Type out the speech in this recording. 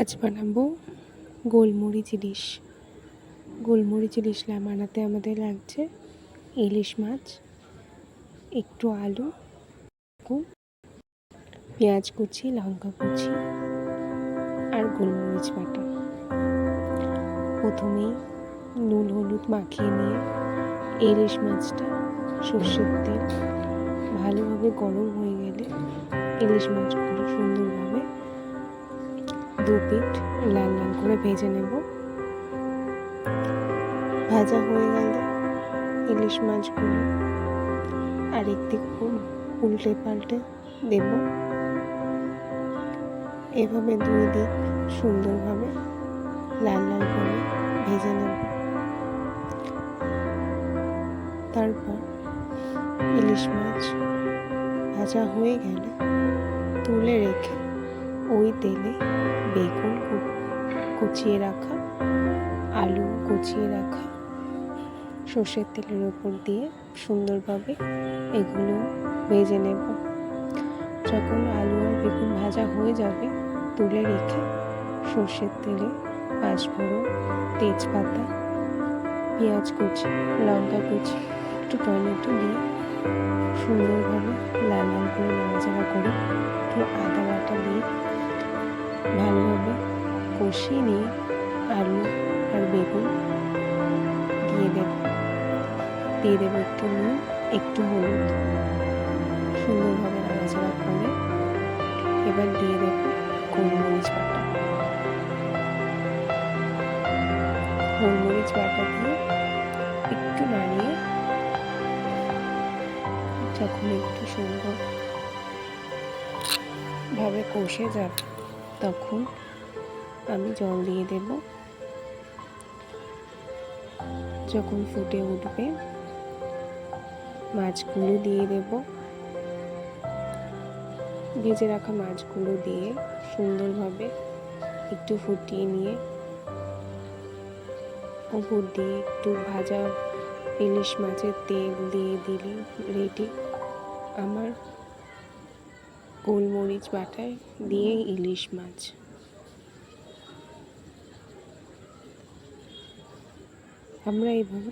আজ বানাবো গোলমরিচ ইলিশ। গোলমরিচ ইলিশ বানাতে আমাদের লাগছে ইলিশ মাছ, একটু আলু, পেঁয়াজ কুচি, লঙ্কা কুচি আর গোলমরিচ বাটা। প্রথমেই নুন হলুদ মাখিয়ে নিয়ে ইলিশ মাছটা সর্ষের তেল ভালোভাবে গরম হয়ে গেলে ইলিশ মাছগুলো সুন্দরভাবে দু পিঠ লাল লাল করে ভেজে নেব। ভাজা হয়ে গেলে ইলিশ মাছগুলো আরেক দিক উল্টে পাল্টে দেব। এভাবে দুই দিক সুন্দরভাবে লাল লাল করে ভেজে নেব। তারপর ইলিশ মাছ ভাজা হয়ে গেলে তুলে রেখে ওই তেলে বেগুন কুচিয়ে রাখা, আলু কুচিয়ে রাখা সর্ষের তেলের ওপর দিয়ে সুন্দরভাবে এগুলো ভেজে নেব। যখন আলু আর বেগুন ভাজা হয়ে যাবে তুলে রেখে সর্ষের তেলে পাঁচফোড়ন, তেজপাতা, পেঁয়াজ কুচি, লঙ্কা কুচি, একটু টমেটো দিয়ে সুন্দরভাবে লাল লাল করে নাড়াচাড়া করে একটু আদা বাটা দিয়ে ভালোভাবে কষিয়ে নিয়ে আলু আর বেগুন দিয়ে দেবো একটু নুন, একটু হলুদ, সুন্দরভাবে নাড়াচাড়া করে এবার দিয়ে দেব গোলমরিচ বাটা। গোলমরিচ বাটা দিয়ে একটু নাড়িয়ে যখন একটু সুন্দরভাবে কষে যাবে তখন আমি জল দিয়ে দেব। যখন ফুটে উঠবে মাছগুলো দিয়ে দেব। ভেজে রাখা মাছগুলো দিয়ে সুন্দরভাবে একটু ফুটিয়ে নিয়ে উপর দিয়ে একটু ভাজা ইলিশ মাছের তেল দিয়ে দিলে রেডি আমার গোলমরিচ বাটায় দিয়ে ইলিশ মাছ। আমরা এইভাবে